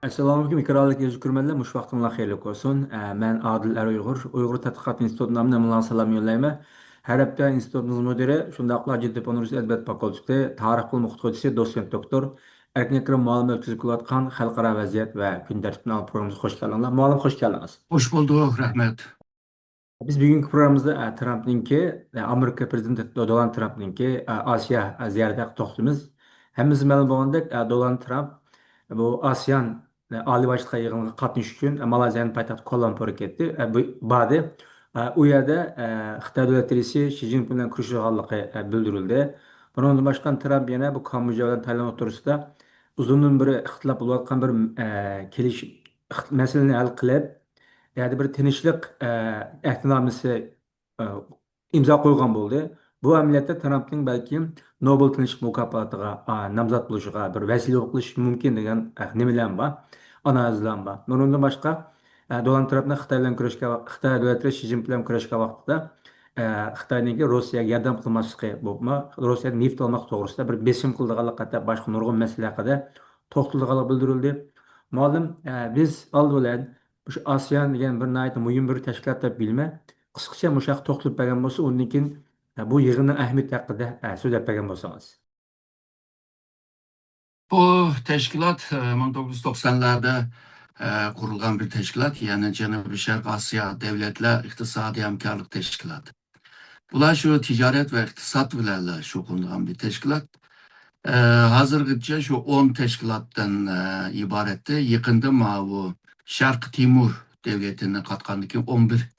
Assalomu alaykum ikromli ko'rmanlar, mush vaqtingiz xayrli bo'lsin. Men Adil Uyg'ur, Uyg'ur tadqiqot instituti nomidan bilan salom yo'llayman. Har hafta institutimiz mudiri, shundaqla Jiddiy universitet adabiyot fakulteti tarix bilim o'qituvchisi, dotsent doktor Erkin Akram muallim o'tkazib kelayotgan xalqaro vaziyat va kun tartibini programmasiga xush keldiңiz. Muallim xush keldingiz. Hoş bulduk, rahmet. Biz bugungi programmamizda Trumpninki, Amerika prezidenti Donald Trumpninki Osiyo ziyarati haqida to'xtalamiz. Hammamiz ma'lum bo'lgandek, Donald Trump bu ASEAN oliy boshliqlar yig'iniga qatnashish uchun Malayziyaning poytaxti Kuala-Lumpurga ketdi. Badi u yerda Xitoy davlat raisi Shi Jinping bilan ko'rishganligi bildirildi. Bundan boshqa Tramp yana bu Kamboja bilan Tailand o'rtasida uzundan beri ixtilof bo'layotgan bir kelish masalani hal qilib yani bir tinchlik ehdinamesi e, imzo qo'ygan bo'ldi. Bu amaliyotda Trampning balki Nobel tinchlik mukofotiga nomzod bo'lishiga bir vasila qilishi mumkin degan nimalar bor, analizlar bor. Bundan boshqa Donald Trampni Xitoy bilan kurashga, Xitoy davlati Shi Jinping bilan kurashga vaqtida Xitoyning Rossiyaga yordam qilmasligi bo'lma, Rossiya neft olmoq to'g'risida bir besim qildiganlik hatta boshqa nurg'un masalalar haqida to'xtalganligi bildirildi. Ma'lum biz old bilan şu ASEAN degan bir nayta mühim bir tashkilot deb bilma. Qisqacha mushaq to'xtalib bergan bo'lsa, undan keyin bu yig'inning ahamiyati haqida so'zlab bergan bo'lsangiz. Bu teşkilat 1990'larda kurulgan bir teşkilat. Yani Cenab-ı Şark Asya Devletler İktisadi Hamkarlık Teşkilatı. Bular şu ticaret ve iktisat bilerle şu kurulan bir teşkilat. Hazırgıca şu 10 teşkilattan ibaretti. Yakında bu Şark Timur Devleti'nin katkandaki 11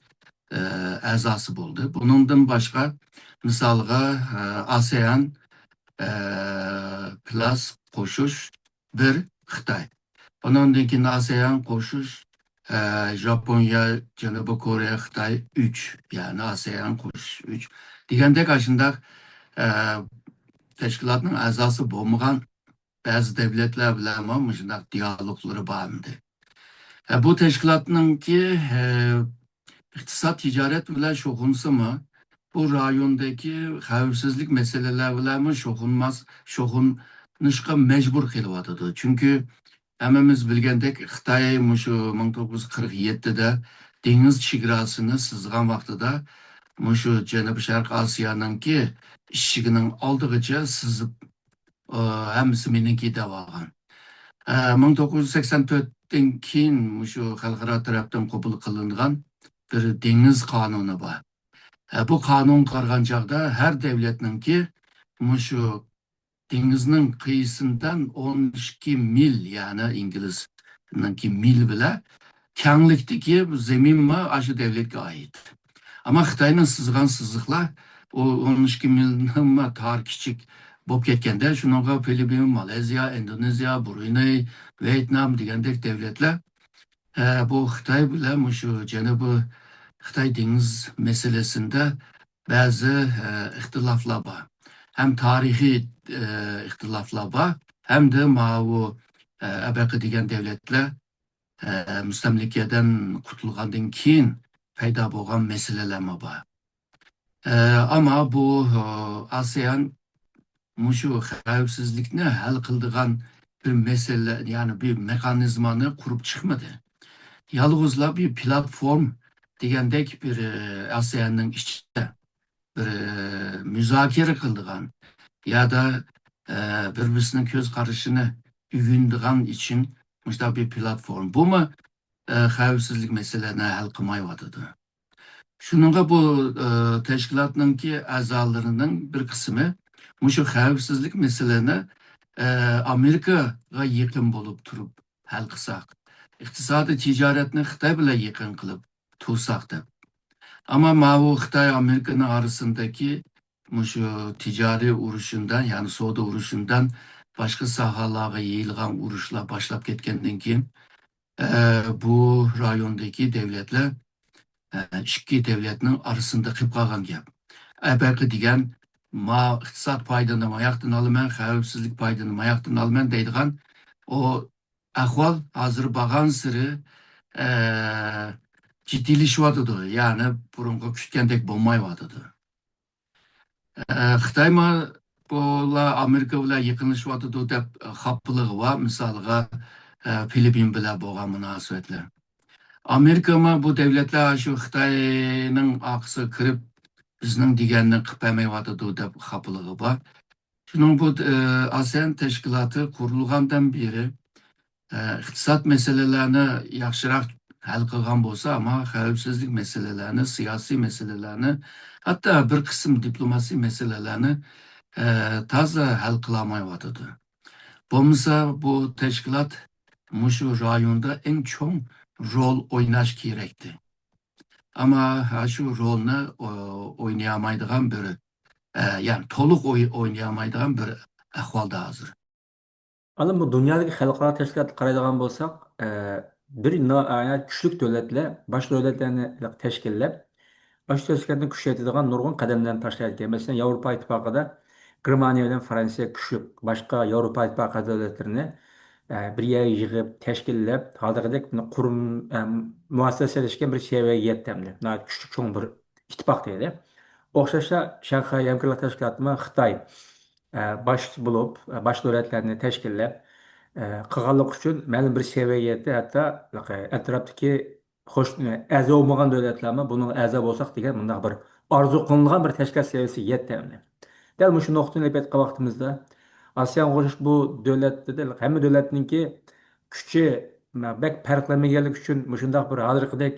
azası buldu. Bundan başka misalga ASEAN plus koşuş bir Xitay. Ondan keyin ASEAN koşuş Japonya, Janubiy Koreya, Xitay 3. Yani ASEAN koşuş 3. Degandek aşında teşkilatın azası bo'lmagan bazı devletler bilen ama şunday diyalogları bağımdı. Bu teşkilatın ki iktisat ticaret bilen şokunsa mı? Bu rayondaki xavfsizlik meseleler bilen mi şokunuşka mecbur kılıvadıdı. Çünkü hemimiz bilgendek Xitay şu 1947'de deniz çigrasını sızgan vaxtıda şu Cenab-ı Şark Asya'nın ki işçiginin aldıgıca sızıp hemisi meninki de vargan. 1984'ten keyin şu xalqaro taraftan qabul qilingan bir deniz kanunu var. Bu kanun qargan çağda her devletninki şu denizinin kıyısından 12 mil yani İngiliz'ninki mil bile kenglikdeki zemin mi aşı devletke ait. Ama Xitayning sızgan sızıqlar o 12 mildan tar kichik bo'lib ketganda shunaqa Filipin, Malayziya, Indoneziya, Brunei, Vietnam degandek devletler bu Xitay bilan şu Janubiy Xitay deniz meselesinde bazı ihtilaflar var. Hem tarihi ihtilaflar var hem de bu ABQ degan devletler müstemlikeden kurtulgandan keyin payda bo'lgan meseleler var. Ama bu ASEAN şu xavfsizlikni hal qildigan bir mesele yani bir mekanizmanı kurup çıkmadı. Yalnızla bir platform degandek bir ASEAN'ın içinde bir müzakere kıldıgan ya da birbirinin göz karışını ügündigan için işte bir platform. Bu mu xavfsizlik meselelerini hal kılmayıvadıdı. Şununla bu teşkilatın ki azalarının bir kısmı şu xavfsizlik meselelerini Amerika'ya yakın bulup durup hal kılsak. İktisadi ticaretini Xitay bilan yakın kılıp tutsak da. Ama bu Xitay Amerika'nın arasındaki şu ticari uruşundan yani soda uruşundan başka sahalara yayılgan uruşlar başlap ketkenden keyin bu rayondaki devletler ikki devletning arasında qilib qolgan gap. Abaqa degan iqtisod foydani mayoqdan olaman, xavfsizlik foydani mayoqdan olaman deydigan o ahvol hozir borgan siri jiddiylashyotidi. Ya'ni burungi kutgandek bo'lmayotidi. Xitoy bular Amerika bilan yaqinlashyotidi deb xafalig'i bor. Misoliga Filippin bilan bo'lgan munosabatlar. Amerika mı bu devletler şu Xitayning aqsı kirib bizning deganni qilib bermayotidi deb xafaligi bor. Shuning bu ASEAN tashkiloti qurilgandan beri iqtisod meselelerini yaxshiroq hal qilgan bo'lsa, ammo xavfsizlik meselelerini, siyosiy meselelerni, hatta bir qism diplomasiy meselelerini toza hal qilolmayotidi. Bo'lmasa bu tashkilot mushu rayonda eng cho'ng rol o'ynash kerakdi. Ama şu rolni o'ynayamaydigan biri, yani to'liq o'ynayamaydigan bir ahvolda hozir. Alın bu dünyadaki xalqaro tashkilotga qaraydigan bo'lsak, bir noyob kuchli davlatlar, bosh davlatlarni tashkillab, bosh tashkilotni kuchaytiradigan nurg'un qadamlarni tashlayotgan. Masalan, Yevropa Ittifoqida Germaniya bilan Fransiya kuchli, boshqa Yevropa Ittifoqi davlatlarini bir yerga yig'ib, tashkillab, hozirgidek qurum muassasalashgan bir seviyaga yetdi. Kuchli cho'ng bir ittifoq deydi. O'xshashla Shanxay hamkorlik tashkiloti Xitoy bosh bo'lib, bosh davlatlarni tashkillab qilganlik uchun ma'lum bir seviyaga yetdi. Hatto atrofdagi a'zo bo'lmagan davlatlarmi buning a'zo bo'lsak degan bunday bir orzu qilingan bir tashkilot seviyasiga yetdi. Dal shu nuqtani aytgan vaqtimizda ASEAN qo'shish bu davlatda hamma davlatninki kuchi bek farqlanmaganligi uchun shundoq bir hozirgidek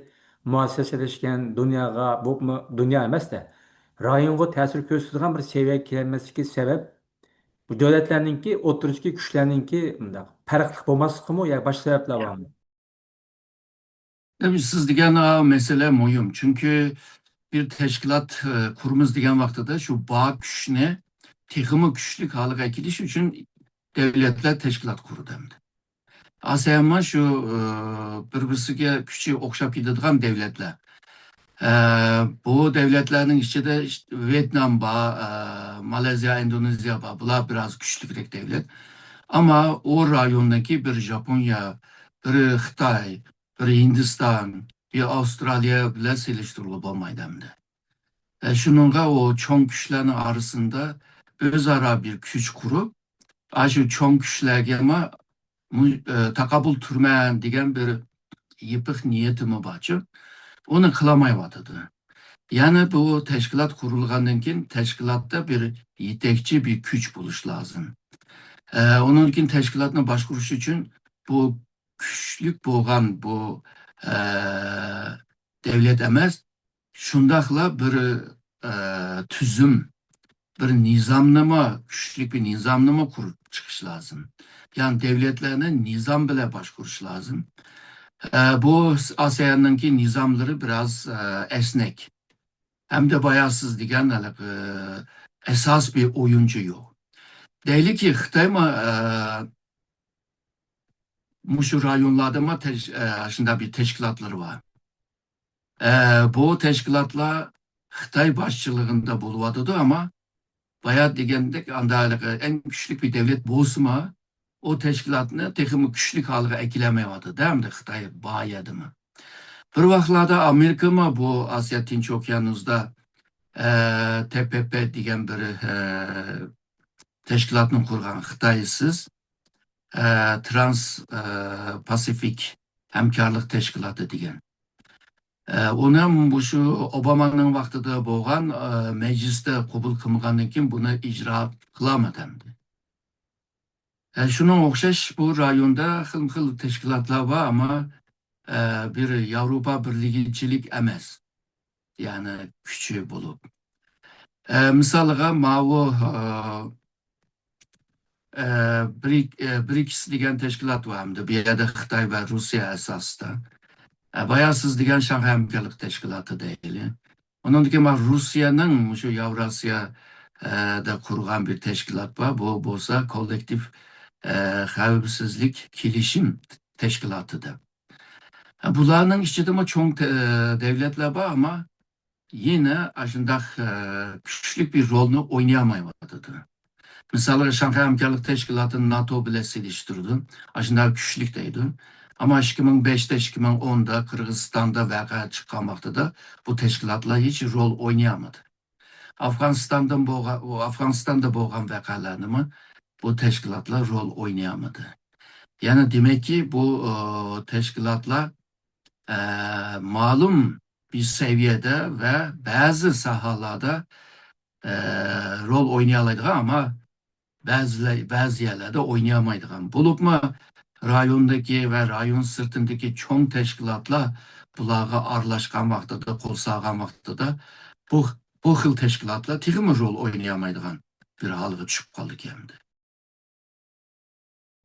muassasalashgan dunyoga bu dunyo emasda rayonga ta'sir ko'rsatadigan bir seviyaga kelmasligi sabab bu davlatlarninki o'ttirishki kuchlarninki farqli bo'lmasligi yo boshqa sabablar bormi? Tabii siz degan mesele muhim. Çünkü bir teşkilat kurumuz degan vaqtida şu bağ güçüne texmi güçlü haliga kelish uchun devletler teşkilat kurdu demdi. ASEAN şu bir-birisiga kuchi o'xshab ketadigan devletler. Bu devletlerin içinde işte Vietnam var, Malezya, Endonezya var. Bunlar biraz güçlü devlet. Ama o rayondaki bir Japonya, bir Xitay, bir Hindistan, bir Avustralya bile seliştirilip olmaydı hem de. Şununla o çoğun güçlerin arasında özara bir güç kurup, şu çoğun güçlerge ama takabul türmen degen bir yıpık niyetimi bakıp, onu kılamayıvatıdı. Yani bu teşkilat kurulgandan keyin teşkilatta bir yetekçi bir güç buluş lazım. Onun için teşkilatını başkuruş için bu güçlük boğan bu e, devlet emez, şundakla bir tüzüm, bir nizamlama, güçlük bir nizamlama kurup çıkış lazım. Yani devletlerine nizam bile başkuruş lazım. Bu ASEAN'ınki nizamları biraz esnek. Hem de bayansız diyen esas bir oyuncu yok. Değil ki Xitay mı Muşu rayonlarda mı aslında bir teşkilatları var. Bu teşkilatlar Xitay başçılığında buluyordu ama bayağı degende en güçlü bir devlet bozma o teşkilatını tekimi güçlük haline eklemeyordu. Değil mi? Xitay bağıyadı mı? Bir vaxtlarda Amerika mı bu Asya Tinç Okyanus'da TPP degen bir teşkilatını kurgan Xitay'sız Trans-Pasifik Hemkarlık Teşkilatı degen. Onun bu şu Obama'nın vaxtida bo'lgan mecliste qabul qilgandan keyin buni icra qilamadı endi. Şunun o'xshash bu rayonda xil teşkilatlar var ama bir Avrupa Birligichilik emas. Yani küçüğü bulup. Misalga mavu BRICS degan teşkilat var hamda bir yerde Xitay ve Rusya esasında. Bayansız degan Şanghay Hamkorlik Teşkilatı değil. Onun için Rusya'nın şu Avrasya'da kurgan bir teşkilat var. Bu bolsa kolektif xavfsizlik kilişim teşkilatıdır. Bunların içinde çok devletler var ama yine aslında küçük bir rolünü oynayamayadı. Mesela Şanghay Hamkorlik Teşkilatı'nın NATO bile seliştirdi. Aslında güçlükteydi. Ama 2005'te 2010'da Kırgızistan'da vaka çıkan vaxtıda bu teşkilatlar hiç rol oynayamadı. Afganistan'da boğan vakalarını mı bu teşkilatlar rol oynayamadı. Yani demek ki bu teşkilatlar e, malum bir seviyede ve bazı sahalarda e, rol oynayalaydı ama bazı yerlerde oynayamaydı. Bulupma rayondaki ve rayon sırtındaki çoğun teşkilatla bulağa arlaşkan vaxtıda, kol sağan vaxtıda bu, bu xil teşkilatla tığımı rol oynayamaydı bir halığı düşüp kaldı kendi.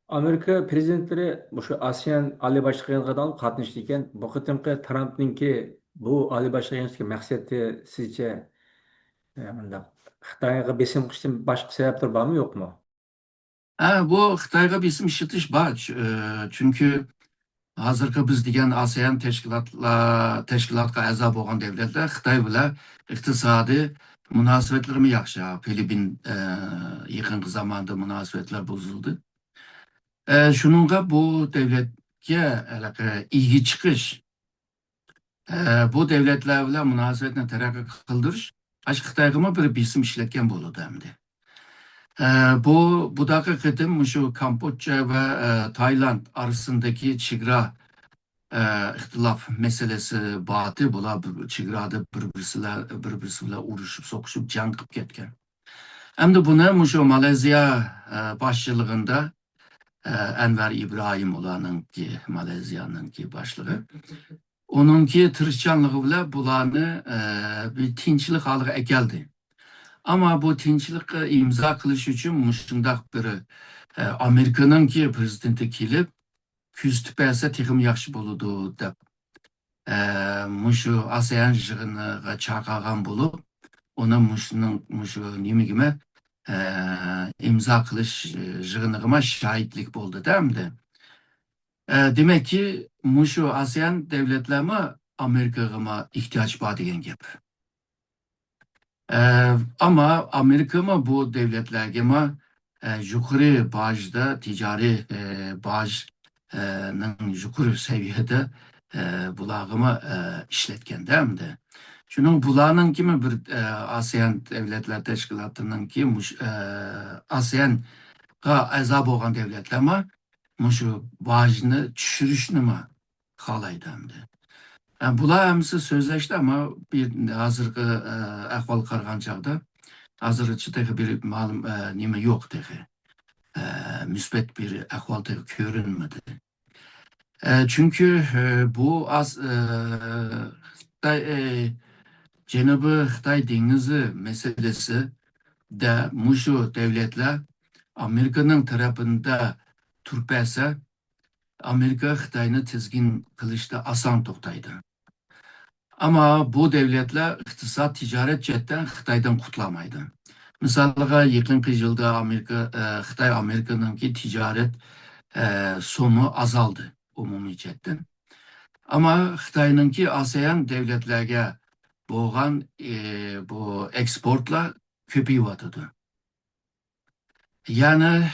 Amerika prezidentleri bu şu ASEAN Ali Başkan yig'iniga olib qatnashdi ekan. Bu qitimqi Trampninki bu Ali Başkan yig'inidagi maqsadi sizce bundaq Xitoyga besim qilishdan boshqa sabablar bormi yo'qmi? Bu Xitayga bir isim işitiş var. Çünkü hazırkı biz diyen ASEAN teşkilatga a'zo bo'lgan devletler Xitoy bilan iqtisodiy munosabatlarimiz yaxshi. Filippin yaqinqi zamonda munosabatlar buzildi. Şununla bu devletke ilgi çıkış, bu devletler bilan munosabatni taraqqiy qildirish, Xitoyga bir bisim ishlatgan bo'ladi endi. Bu dakikatim şu Kamboçya ve Tayland arasındaki çigra ihtilaf meselesi batı bula çigrada birbirisiyle uğraşıp sokuşup can kılıp ketken. Hem de buna şu Malezya başçılığında Enver İbrahim olanın ki Malezya'nın ki başlığı. Onunki tırışçanlığı bile bulanı bir tinçlik haline geldi. Ama bu tinchlik imzo qilish uchun mushundaq bir Amerikanın ki prezidenti kelib, kuzatib bersa texim yaxshi bo'ladi deb mushu ASEAN yig'iniga chaqirgan bo'lib, ona mushu nimagima imzo qilish yig'iniga shahidlik bo'ldi endi. Demek ki mushu ASEAN devletlerine Amerikaga ehtiyoj bor degan gap. Ama Amerika mı bu devletlerge mi yukarı bajda ticari bajның yukarı seviyede bulağımı işletken değil mi de? Şunun bulağının kimi bir ASEAN Devletler Teşkilatı'nın ki ASEAN'a azab olan devletler mi şu bajını düşürüşünü mü kalaydı hem de? Bular hemisi sözleşti ama bir hazırki ahval qarğan çağda hazırçı tehi bir malum nime yok tehi. Müsbet bir ahval tehi görünmedi. Çünkü bu Xitay, Cenab-ı Xitay denizi meselesi de muşu devletler Amerika'nın tarafında turpese Amerika Xitay'ını tizgin kılışta asan toktaydı. Ama bu devletler iktisat, ticaret cetten Xitay'dan kutlamaydı. Mesela yakın yılda Xitay Amerika'nınki ticaret sonu azaldı umumi cetten. Ama Xitay'ınki ASEAN devletlerge boğan bu eksportla köpüyüvatıdı. Yani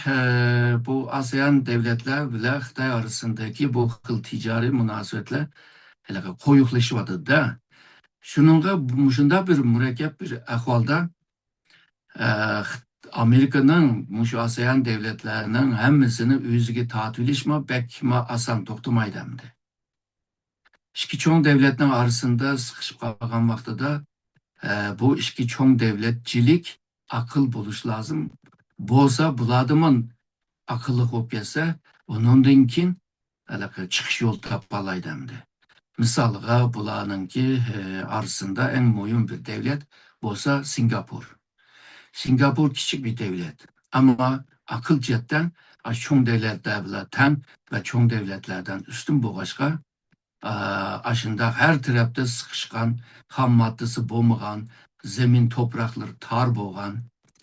bu ASEAN devletler ile Xitay arasındaki bu hıl ticari münasebetler koyuqlaşıvadı da. Şununla bir mürekkep bir ahvalda Amerika'nın şu ASEAN devletlerinin hemmisini özüge tatvilişme bekme asan toktumaydı hem de. İki çoğun devletlerin arasında sıkışıp kalgan vaxtıda bu iki çoğun devletçilik akıl buluş lazım. Bolsa buladımın akıllı olup gelse onundankin çıkış yol tapalaydı hem de. Misalga bulanınki arasında en mühim bir devlet olsa Singapur. Singapur küçük bir devlet ama akıl cihetten çoğun devletlerden ve çoğun devletlerden üstün bu başka aşında her tarafta sıkışkan, ham maddesi bulmayan, zemin toprakları tar boğan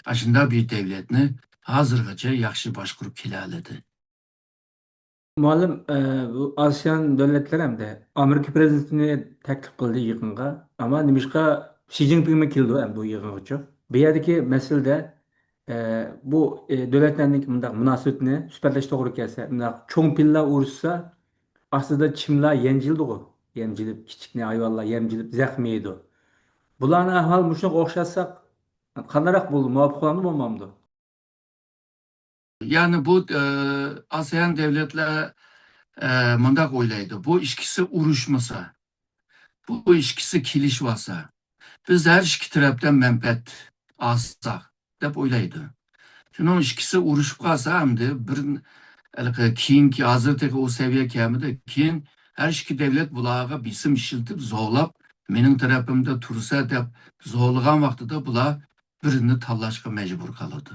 aşında bir devletini hazırgacha yaxshi boshqarib kelaladi. Muallim, bu ASEAN devletleri hem de Amerika prezidentini teklif kıldı yığınga. Ama nimişka Xi Jinping mi kildi hem bu yığıngaça. Bu yerdeki meselede bu devletlerindeki münasebetini süperleşti doğru kelse. Çoğun pilla uğraşsa aslında çimla yencildi o. Yemcilip, kiçikne ayvallah yemcilip zahmiydi. Bularına ahval muşuna okşatsak kanarak buldu, muvaffak olmadı mı olmamdı? Yani bu ASEAN devletler mındak oylaydı. Bu işkisi uruşmasa, bu işkisi kilişvasa, biz her iki taraftan menfaat alsak dep oylaydı. Şunun işkisi uruşup kalsa hem de bir keyinki hazırtaki o seviye kelmedi. Keyin her iki devlet bulağa bisim işiltip zoğlap mening tarafımda tursa dep zoğlagan vaqtida bular birini tanlashga mecbur kalırdı.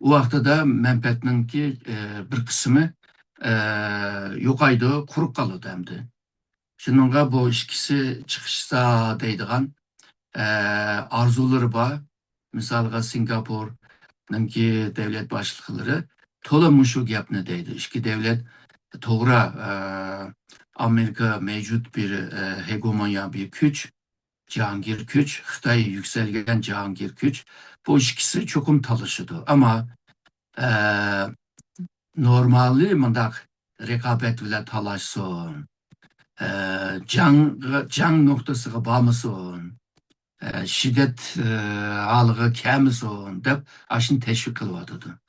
O vaqtda da menfaatninki bir kısmı yo'qaydi, quruq qoladi hamda. Shuningga bu ikkisi chiqishsa deydigan orzulari bor. Misolga Singapurninki davlat boshliqlari to'la mushu gapni deydi. İki devlet to'g'ri Amerika mevcut bir hegemonya bir güç, Cihangir güç, Xitoy yükselgen Cihangir güç. Bu ikisi çokum talışıdı. Ama e, normali mındak rekabet bilen talaşsın, can noktasıga bağımsın, şiddet alığı kemisin dep aşın teşvik kılıvadıdı.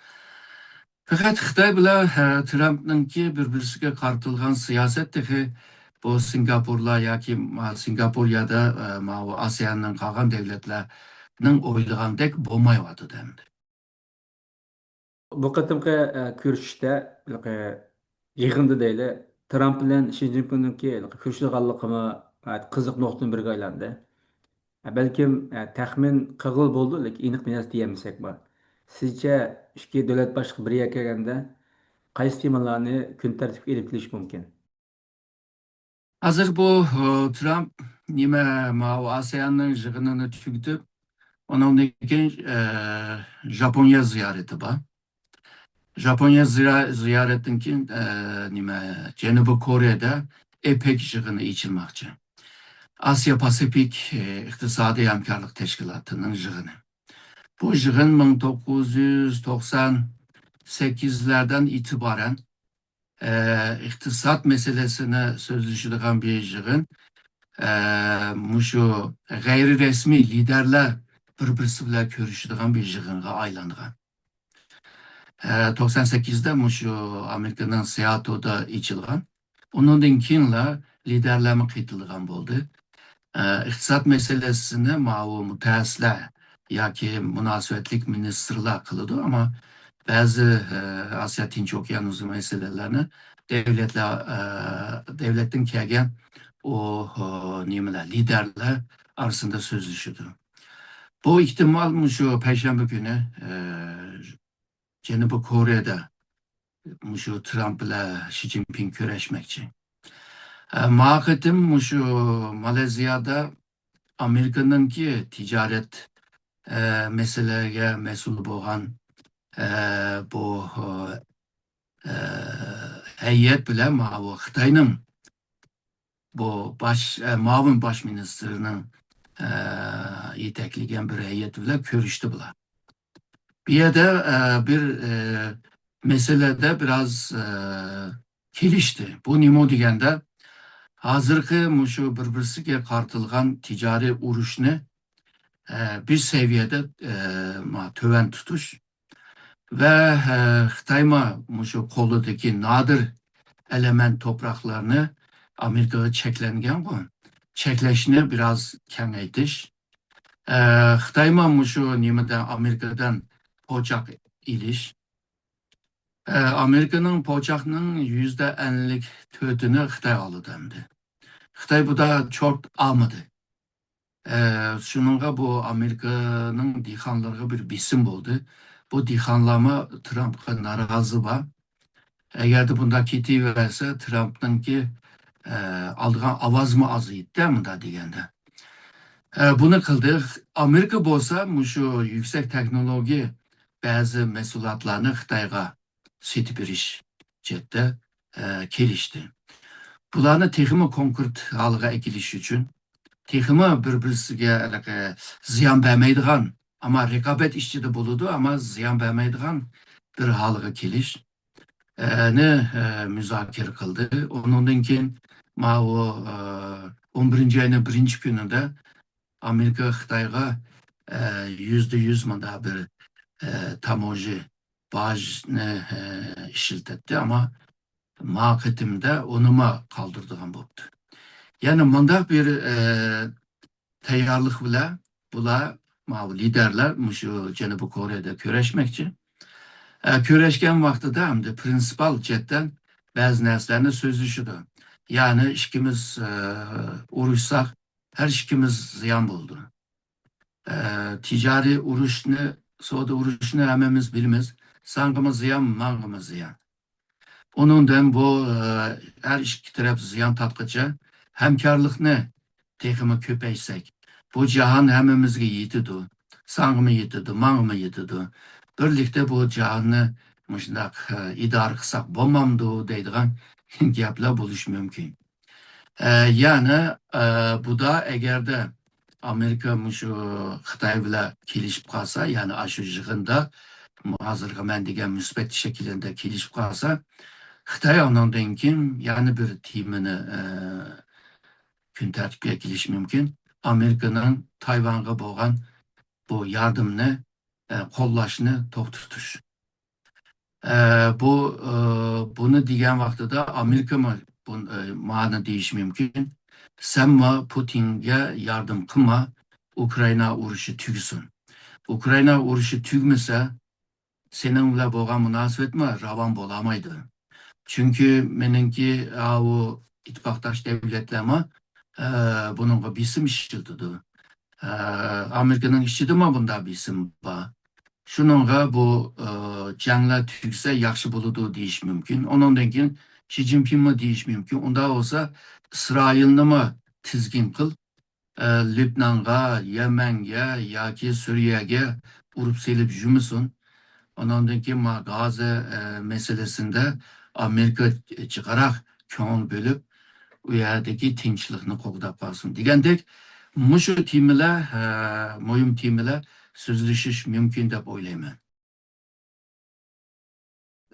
Fakat Xitoy bilan Trump'ningki bir-birisiga qartilgan siyosetdagi bu Singapurlar yoki Singapur ya da ASEAN'ning qolgan davlatlarning o'ylagandek bo'lmayotdi endi. Bu qatimqi ko'rishishda yig'indi deyli Tramp bilan Shi Zinpinningki ko'rishilganligimi qiziq nuqtadan biriga aylandi. Balkim taxmin qig'il bo'ldi, lekin aniq emas deyolmasak bor. Sizcha ikki davlat boshliqi bir yerga kelganda qaysi temalarni kun tartibga ilib kelish mumkin? Hazır bu Trump nima ASEAN'ning yig'inini tugatib, ondan keyin Japonya ziyareti bor. Japonya ziyaretinden keyin nima Janubiy Koreyada EPEC yig'ini ichilmoqchi. Asya Pasifik İqtisadi Hamkorlik Teşkilatı'nın yig'ini. Bu yig'in 1998'lerden itibaren iktisat meselesine sözleşilen bir yig'in. Muşu gayri resmi liderler bir-birisi bilan ko'rishadigan bir yig'inga aylangan. 98'de muşu Amerika'nın Seattle'da içilgan. Ondan keyinla liderlerime qaytilgan bo'ldi. İqtisat meselesini ma'u mutaxassislar yoki munosabatlik ministrlar qiladi, ama bazı Asya Tinch okyanusu meselelerini devletin kelgan nimeler liderler arasında sözleşiyordu. Bu ihtimal şu Perşembe günü Janubiy Kore'de şu Trump ile Xi Jinping köreşmekçi. Maqatim şu Malezya'da Amerika'nın ki ticaret meseleye mesul olan bu heyet bile bu Xitayning bu muavin baş ministerinin yetakligen bir heyet bilan ko'rishdi bular. Bir yerde bir meselede biraz kelişti. Bu nima deganda hozirgi mushu bir-birisiga qartilgan ticari urushni bir seviyede töven tutuş ve Xitayma mushu qo'lidagi nadir element topraklarını Amerika'ya çeklengen bu. Çekleşini biraz kengaytiş. Xitayma şu nimede Amerika'dan poçak iliş. Amerika'nın poçakının %54'ünü Xitay aldı demdi. Xitay bu da çok almadı. Şununla bu Amerika'nın dihanlarına bir bisim oldu. Bu dihanlama Trump'a narazı var. Eğer de bunda ketiverse Trump'ın ki aldığan avaz mı azıydı değil mi da degende. Bunu kıldık. Amerika bolsa şu yüksek teknoloji bazı mesulatlarını Xitayga setip beriş cette kelişti. Bularni texmi konkret halga ekiliş için texmi bir-birisiga ziyan bermaydigan, ama rekabet işçide buludu ama ziyan bermaydigan bir halga keliş ne müzakere kıldı. Ondan keyin o 11. ayının birinci gününde Amerika Xitayga %100 manda bir tamoji bajni işiltetdi ama maqetimde onuma kaldırdıgan boptu. Yani mundaq bir tayyorlik bilan bular liderler şu Janubiy Koreyada köreşmekçi. Köreşken vaqtida hamda prinsipal chetdan ba'zi narsalarni so'zlashidi. Ya'ni ikkimiz urushsak, har ikkimiz ziyon bo'ldi. Ticari urushni, savdo urushni hammamiz bilamiz. Sangimiz ziyon, mangimiz ziyon. Onundan bu her iki taraf ziyon tatqıca hamkorlikni texmi ko'paysak, bu jahon hammamizga yetadi. Sangmi yetadi, mangmi yetadi. Birlikda bu jahonni shundoq idora qilsak bo'lmamdi deydigan gaplar bo'lishi mumkin. Ya'ni bu da agarda Amerika shu Xitoy bilan kelishib qolsa, ya'ni shu yig'inda hozirgi men degan musbat shaklida kelishib qolsa, Xitoy ondan keyin yana bir timini kun tartibga kelishi mumkin. Amerikaning Tayvanga bo'lgan bu yordamni qo'llashni to'xtatish. Bunu degan vaqtida Amerika ma'ni deyish mumkin. Senma Putinga yardım qilma, Ukrayna urushi tugsin. Ukrayna urushi tugmasa, sening bilan bo'lgan munosabatmi ravon bo'lamaydi. Çünkü menimki o ittifaktaş devletlerime bununla bisim işildi. Amerika'nın işçidi mi bunda bisim var. Şununla bu canlı tükse yakşı buludu deyiş mümkün. Onun denkin Xi Jinping mi deyiş mümkün. Onda olsa İsrail'ni mi tizgin kıl, Lübnan'a, Yemen'e, ya ki Suriye'ye urup selip jümüsün. Ondan keyin Gazze meselesinde Amerika çıkarak köngül bölüp u yerdagi tinchlikni qo'g'dab qolsin degandek mushu temalar muhim temalar so'zlashish mumkin deb o'ylayman.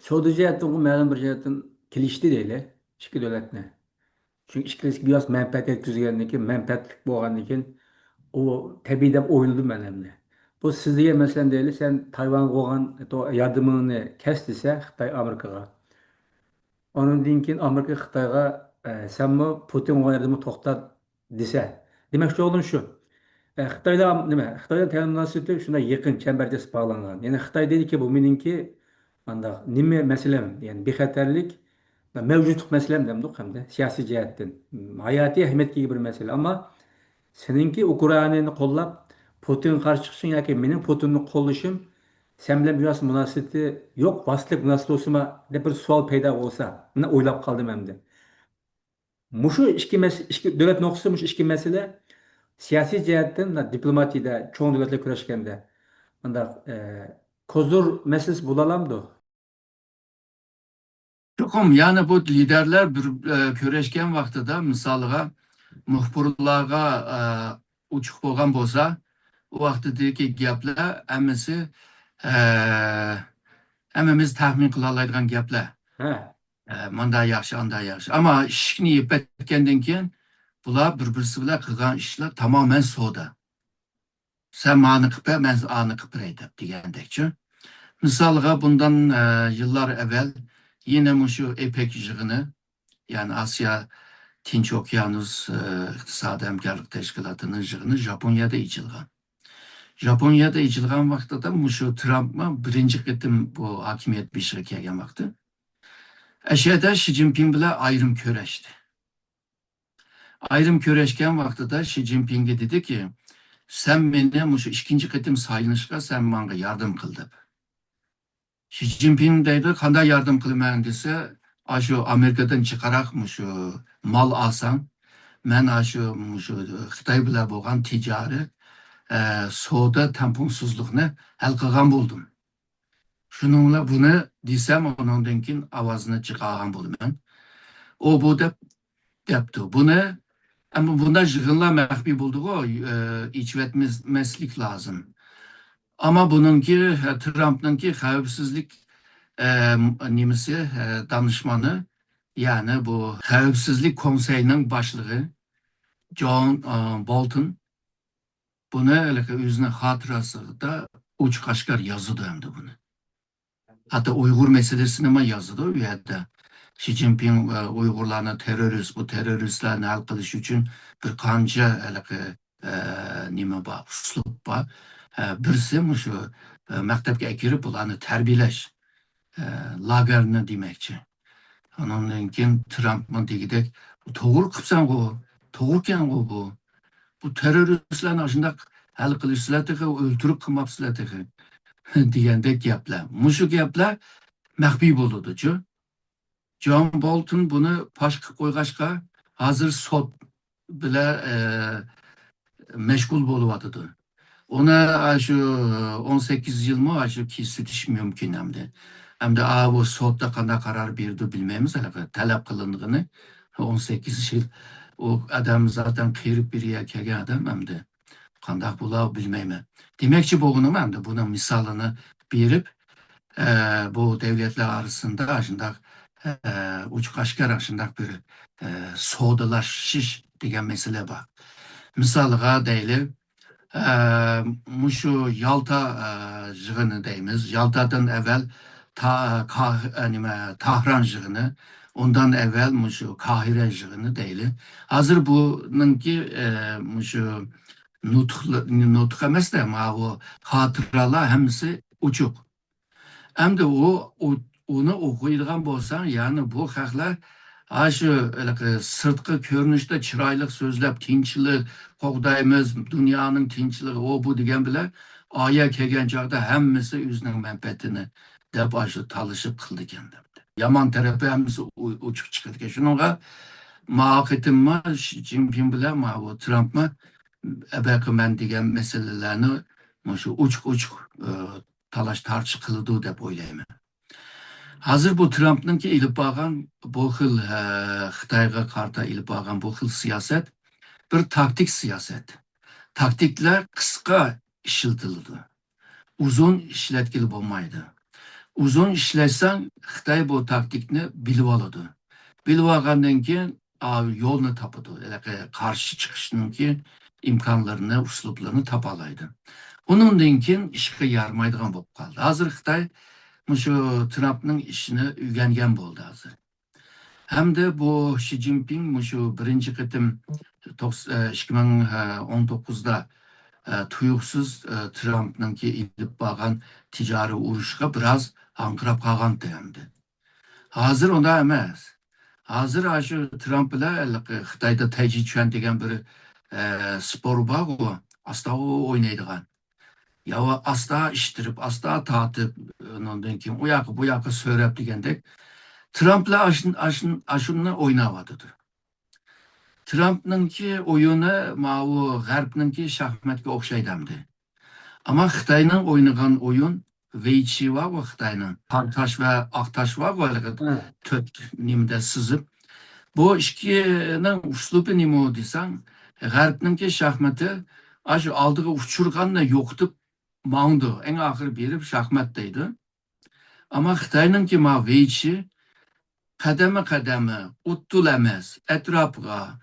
Savdo jihatdan u ma'lum bir jihatdan kelishdi deyli ikki davlatni. Çünkü ikkilisi biraz menfaat yetkazgandan keyin, menfaatlik bo'lgandan keyin u tabiiy deb o'yladim men endi. Bu siz degan masalan deyli, sen Tayvanga bo'lgan yordamingni kes desa Xitoy Amerikaga. Ondan keyin Amerika Xitoyga sen mi Putin yordamini to'xtat desa. Demoqchi olduğum şu. Xitoyda nima? Xitoyda ta'lim munosabati shunday yaqin chambarda bog'langan. Ya'ni Xitoy dediki bu meningki manda nima masalam, ya'ni bexatarlik ve mevcutlik meselem demdik hamda siyosiy jihatdan hayotiy ahamiyatga ega bir masala. Ammo seninki Ukrainani qo'llab Putin qarshi chiqishing yoki mening Putinni qo'llashim sen bilan biraz munosabati yo'q, vositlik munosabat bo'lsa deb bir savol paydo bo'lsa, buni o'ylab qoldim endi. Mushu ikki davlat nuqtasi mushu ikki masala siyosiy jihatdan diplomatiyada cho'ng davlatlar kurashganda bundaq ko'zdur meselesi bo'lalamdi. Çokum yani bu liderler bir köreşken vaxtida misalga muxbirlarga uçuq bo'lgan bo'lsa, u vaqtidagi gaplar hammasi hammamiz taxmin qila oladigan gaplar. Ha. Manda yaxshi, anda yaxshi. Ama ishni yeb ketgandan keyin bular bir-birisi bilan qilgan ishlar tamoman savdo. Sen mani qilib ber, men ani qilib beray deb degandekchi. Misalga bundan yıllar evvel yine şu EPEC yığını yani Asya Tinç Okyanus İktisadi Hemkarlık Teşkilatı'nın yığını Japonya'da içilgan. Japonya'da içilgan vaxtda şu Trump'ma birinci qitim bu hakimiyet bir şey kelgan vaqti. Aşağıda Xi Jinping bilan ayrım köreşti. Ayrım köreşken vaxtda Xi Jinping'e dedi ki sen beni şu ikinci qitim sayılışqa sen bana yardım qil deb. Xi Jinping deydi, qanday yardım qilman desa, şu Amerikadan chiqaraqmi şu mal alsam, men şu Xitoy bilan bo'lgan tijorat, savdo tamponsizlikni hal qilgan bo'ldim. Shuningla buni desam, ondan keyin ovozini chiqargan bo'laman. O bu debdi. Buni ama bunda yig'inlar maxfiy bo'ldi-ku, ichvatmaslik lazım. Ama bununki Trump'nınki xavfsizlik nimesi danışmanı yani bu Xavfsizlik Konseyi'nin başlığı John Bolton bunu özünün hatırası da uç kaşkar yazıdı hem de bunu. Hatta Uygur meselesini mi yazdı o yerde. Xi Jinping Uygurlarını terörist, bu teröristlerini hal kılış için bir kanca nime var, uslup var. Birisi şu mektepke kirip ulanı terbiyeleş, lagerini demekçi. Ondan keyin Trump'ın degidek to'g'ri qilibsan-ku, to'g'rikan-ku bu. Bu teröristlarni shundoq hal qilishsizlar tehi, o'ltirib qilmabsizlar tehi degandek gaplar. Mushu gaplar maxfiy bo'ldi-chu. John Bolton buni fosh qilib qo'yg'achqa hozir sud bilan mashg'ul bo'lyotidi. Ona şu 18 yıl mı şu kesitiş mümkün hem de bu sodda qanday karar berdi bilmeymiz. Talep kılındığını 18 yıl o adam zaten qiyirib biriye kelgan adam hem de qanday bo'la bilmeymi. Demekçi boğunum hem de bunun misalını berip bu devletler arasında aşındak uçuk aşkar aşındak bir sodalaşış degan mesele var. Misalga deyli Muşu Yalta jığını deymiz. Yalta'dan evvel Tahran jığını, ondan evvel Muşu Kahire jığını deyli. Hazır bununki Muşu nutuk emas de ama o hatıralar hemsi uçuk. Hem de onu okuyduğun bolsan, yani bu haklar aşı sırtkı görünüşte çıraylık sözlep tinçlik qoğdayımız, dünyanın tinçliği o bu degen bile aya kelgen çağda hemmisi yüzünün menfaatini dep aşı talışıp kıldı kendim. Yaman tarafı hemmisi uçuk çıkırdı. Şununla maakitim mi, Xi Jinping bile o Trump mı belki ben degen meselelerini şu uçuk talaş tartış kıldı dep oylayım. Hazır bu Trump'nınki ilip bağın bu xil Xitayga karta ilip bağın bu xil siyaset bir taktik siyaset. Taktikler kısa işletildi. Uzun işletkili olmaydı. Uzun işletsen Xitay bu taktikni bilip aladı. Bilip algandan keyin yolunu tapıdı. Karşı çıkışınınki imkanlarını, usluplarını tapalaydı. Onundan keyin işe yarmaydigan bo'lib qoldi. Hazır Xitay şu Trump'ның işini ügengen oldu hazır. Hem de bu Xi Jinping şu birinci kıtım 2019'da tuyuksuz Trump'ның ki ilip bağın ticari uruşga biraz ankırap kalgan demdi. Hazır onda emez. Hazır şu Trump ile Xitayda tecih düşen degen bir spor var o. Asla o oynaydıgan. Ya asla iştirip, asla tatıp, ondan kim o yakı bu yakı söylep degende Trump'la aşınla oynavadıdı. Trump'nınki oyunu o G'arb'nınki şahmatga o'xshaydamdi. Ama Xitayning oynagan oyun Weichi var o Xitayning. Partaş ve Aktaş var o tört nimde sızıp. Bu ikkining uslubi nima desang, G'arb'nınki şahmatı aşı aldığı uçurganla yo'qitib mağdı. En ahir berip şahmatdaydı. Ama Xitayninki Weichi kademe uttul emas, etrafıga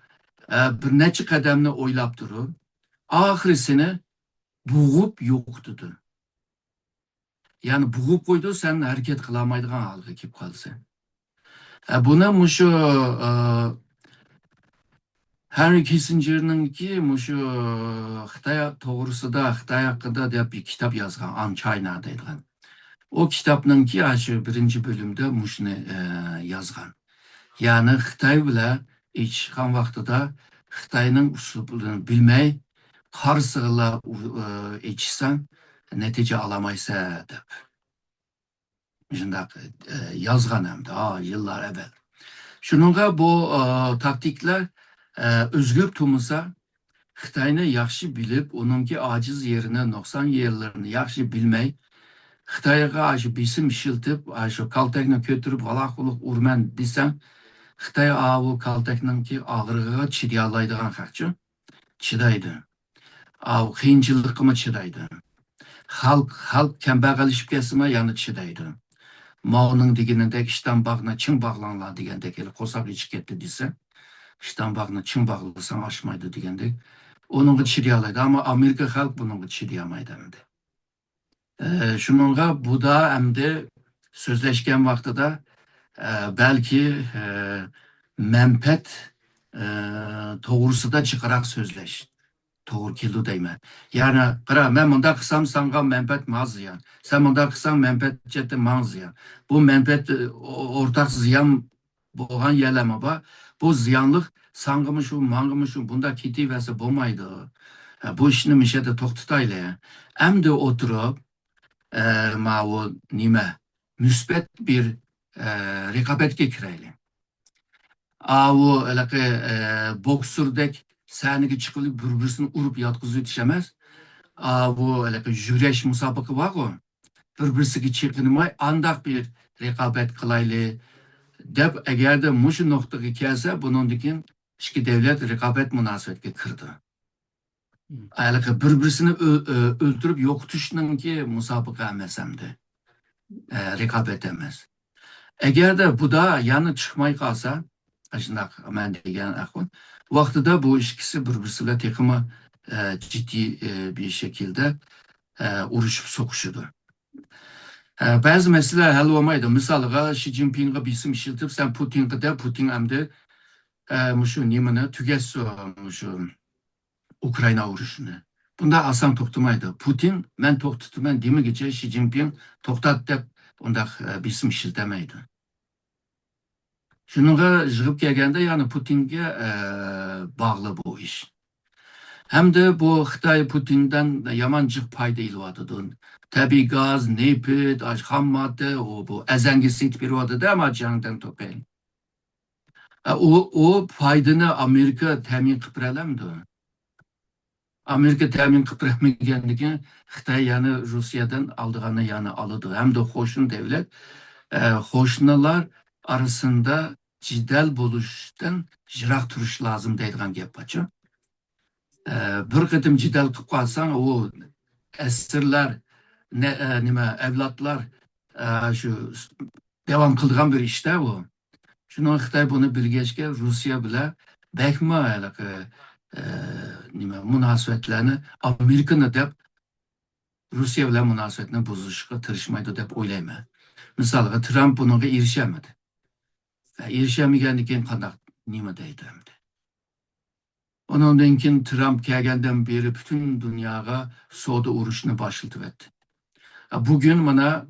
bir neçe kademni oylap durup, ahirisini buğup yo'qitdi. Yani buğup koydu, sen hareket kılamaydigan halga kelip kalsa. Buna şu Henry Kissinger'ninki şu Xitay toğrusida, Xitay hakkında dep bir kitap yazgan, On China deydigan. O kitapnınki aşı birinci bölümde muşunu yazgan. Yani Xitay bile içkan vaxtıda Xitayning uslubunu bilmey, qarsıg'ila içsen netice alamaysa deb. Shundaq yazgan hem de yıllar evvel. Şununla bu taktikler özgür tutulsa Xitayni yaxshi bilip, onunki aciz yerine, noksan yerlerini yaxshi bilmey, Xitayga şu bisim işiltip, şu kaltakni kötürüp valaquluk urman desem, Xitay bu kaltakninki ağırlığa chidayalaydigan haqchu. Chidaydi. Qiyinchilikqa chidaydi. Xalq kambag'alishib ketsa, yana chidaydi. Mağının degenindek işten bağına çın bağlanlar degendek qo'saq ichib ketdi desa, işten bağına çın bağlasan aşmaydı degendek, onun chidayalaydi. Ama Amerika xalq bunun chidayamaydi. Şununla bu da hem de sözleşken vaqtida belki menfaat to'g'risida jiqroq so'zlash to'g'ri keldi deyman. Ya'ni qara, men bunda qilsam senga menfaat maz ziyon. Sen bunda qilsang menfaat chetda maz ziyon. Bu menfaat o'rtaq ziyon bo'lgan yerlama bor. Bu ziyonlik sangımı şu, mangımı şu, bunda ketiverse bo'lmaydi. Bu ishni mishada to'xtatayli. Endi o'tirib, ma o nima müsbet bir raqobatga kiraylik. O anaqa boksurdek sahnaga chiqib bir-birini urib yotqizib o'tish emas. Bu anaqa yurash musobaqa bor-ku. Bir-birisiga chekinmay andaq bir raqobat qilaylik deb agarda mushu nuqtaga kelsa, bundan keyin ikki davlat raqobat munosabatiga kirdi. Anaqa bir-birini o'ldirib yo'qotishninki musobaqa emas hamda. Raqobat emas. Agarda bu da yana chiqmay qolsa, shunaq men degan ahvol, vaqtida bu ikkisi bir-birisiga texmi jiddiy bir şekilde urushib so'qishadi. Ba'zi masalalar hal bo'lmaydi. Misoliga Xi Jinpingga bisim ishlatib, sen Putinga de, Putin hamda shu nimani tugatsin, shu Ukraina urushini. Bunda oson to'xtamaydi. Putin men to'xtataman demagicha Xi Jinping to'xtat deb undaq bisim ishlatamaydi. Shunga yig'ib kelganda, ya'ni Putinga bog'liq bu ish. Hamda bu Xitoy Putindan yomon jiq foyda ilyotidi. Tabiiy gaz, neft, xam modda, bu azangi sit beryotidi, ammo jangdan to'payli. O foydani Amerika ta'min qilib beradi. Amerika ta'min qilib bermagandan Xitoy yana Rossiyadan oldig'ini yana oladi. Hamda qo'shni davlat qo'shnilar arasında jidal bo'lishdan yiroq turish lozim deydigan gap bor-ku. Bir qatim jidal qilib qolsang, o asirlar nima avlodlar shu devam qilgan bir ishda bu. Shuni Xitoy buni bilgachga Rossiya bilan bakma nima munosabatlarni Amerikani deb Rossiya bilan munosabatni buzishga tirishmaydi deb o'ylayman. Misoliga Trump bunga erishamadi. Erishamagandan keyin qanday nima deydi endi. Ondan keyin Trump kelgandan beri butun dunyoga savdo urushini boshlatibdi. Bugün mana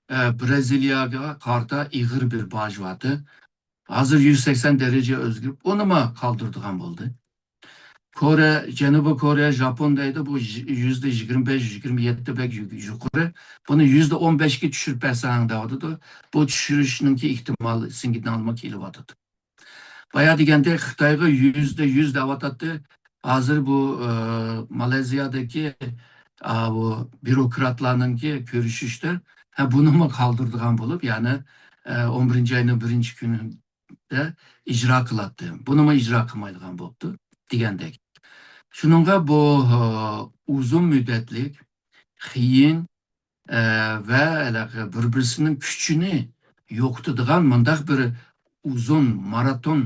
Braziliyaga qarta ig'ir bir boj vardı. Hazır 180 derece o'zgarib, uni ma qoldirdigan bo'ldi. Kore, Janubiy Koreya, Japondayda bu %25-27 bek yuqori. Buni %15 ga tushirib bersang deydi. Bu tushirishninki ehtimoli singitni olmak kelyapti. Baya deganda Xitoyga %100 deyapti. Hazır bu Malayziyadagi bu bürokratlarninki ko'rishishda buni ma qoldirdigan bo'lib, ya'ni 11-oyning 1-kunida ijro qiladi. Buni ma ijro qilmaydigan bo'ldi degandek. Shuningga bu uzun müddetlik, qiyin ve bir-birisining kuchini yo'qotadigan mundaq bir uzun maraton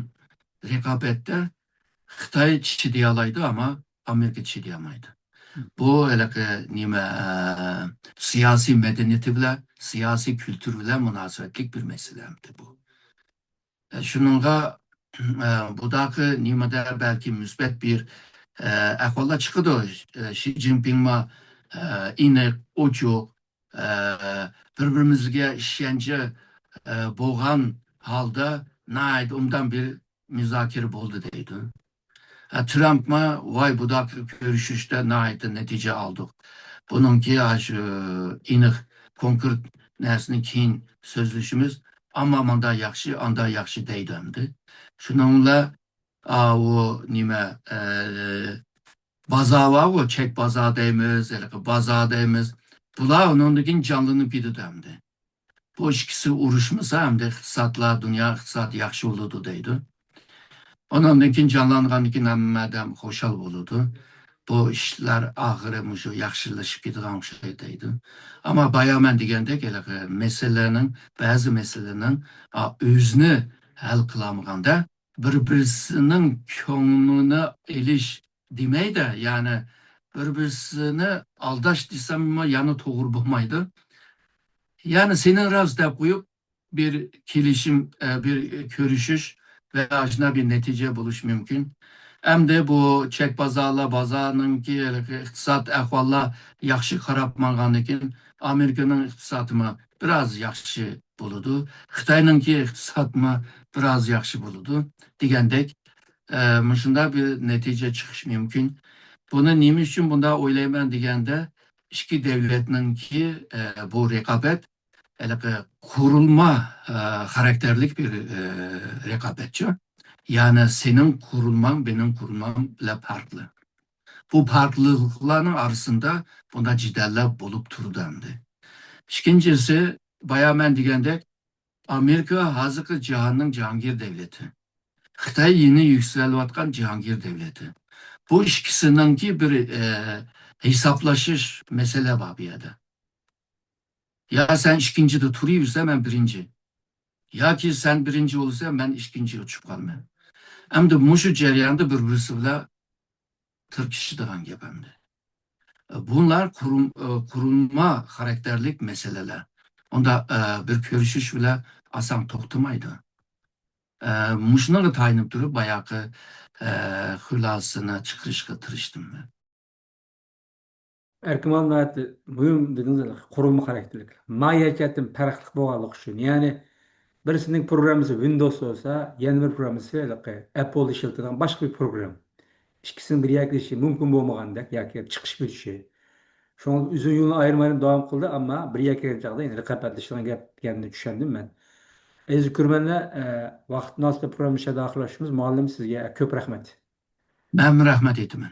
raqobatda Xitoy chiday oladi, ama Amerika chiday olmaydi. Bu nima siyosiy madaniyati bilan, siyosiy kültür bilan munosabatlik bir masaladir bu. Shuningga budaqi nimada belki müsbet bir ahvollar chiqadi. Xi Jinping ma iniq, ochiq, bir-birimizga ishonchi bo'lgan holda undan bir muzokara bo'ldi deydi. Trump ma voy budaqi ko'rishishda natija oldik. Bununki shu iniq, konkret narsani keyin so'zlashimiz, ammo manda yaxshi, anda yaxshi deydi endi. Shuningla o nima bozor var, o çek bozor deymiz, bozor deymiz. Bular onunkin canlanıp gidiyor endi. Bu ikkisi urushmasa hamda iqtisodlar, dunyo iqtisodi yaxshi bo'ladi deydi. Ondan keyin canlangandan keyin hammadan xushal bo'ladi. Bu ishlar oxiri shu yaxshilashib ketadigan şey deydi. Ama bayağı men degandek, meselelerning, ba'zi meselelerning o'zini hal qilolmaganda bir-birisining ko'nglini elish demaydi. Yani bir-birisini aldash desam yana to'g'ri bo'lmaydi. Yani senin raz da koyup bir kilişim, bir körüşüş ve aşına bir netice buluş mümkün. Hem de bu çek bazarla bazarının ki iktisat ahvalla yaxşı qarapmağan ekan Amerikanın iqtisadıma biraz yaxşı buludu. Xitayning ki iqtisadıma biraz yaxşı buludu. Degandek mışında bir netice çıkış mümkün. Bunu nima uchun bunda o'ylayman deganda ikki devletninki bu rekabet kurulma karakterlik bir rekabetçi. Yani senin kurulman benim kurulmam bile farklı. Bu farklılıkların arasında bunda cideller bulup turdandı. İkincisi bayağı ben degende Amerika hazırki cihanın Cihangir devleti. Xitay yeni yükselivatkan Cihangir devleti. Bu ikisininki bir hesaplaşış mesele var bir yerde. Ya sen ikinci de turuysa ben birinci. Ya ki sen birinci olursa ben ikinci uçup kalmam. Hem de muşu cereyanda birbirisi bile tırkışıdığan gebemdi. Bunlar kurulma karakterlik meseleler. Onda bir görüşüş bile asan toktumaydı. Muşuna tayinip durup bayağı e, hülasına çıkışka tırıştım ben. Erkim anlatı mühim dediğiniz gibi kurulma karakterlik. Mahiyetiyetin farklı boğalık üçün. Yani birisinin programı Windows olsa, yeni bir programı Apple işletilen başka bir program. İkisinin bir yaklaşığı mümkün olmagandek, yoki chiqish bitishi. Şoň uzun ýolny ayırmaýan dowam kıldı ama bir ýeke çagda indi rekapatlaşylan gep geldi düşendim ben. Ez kürmenle wagt nasıl program işe dahillaşmamız muallim sizge köp rahmet. Ben rahmet ettim.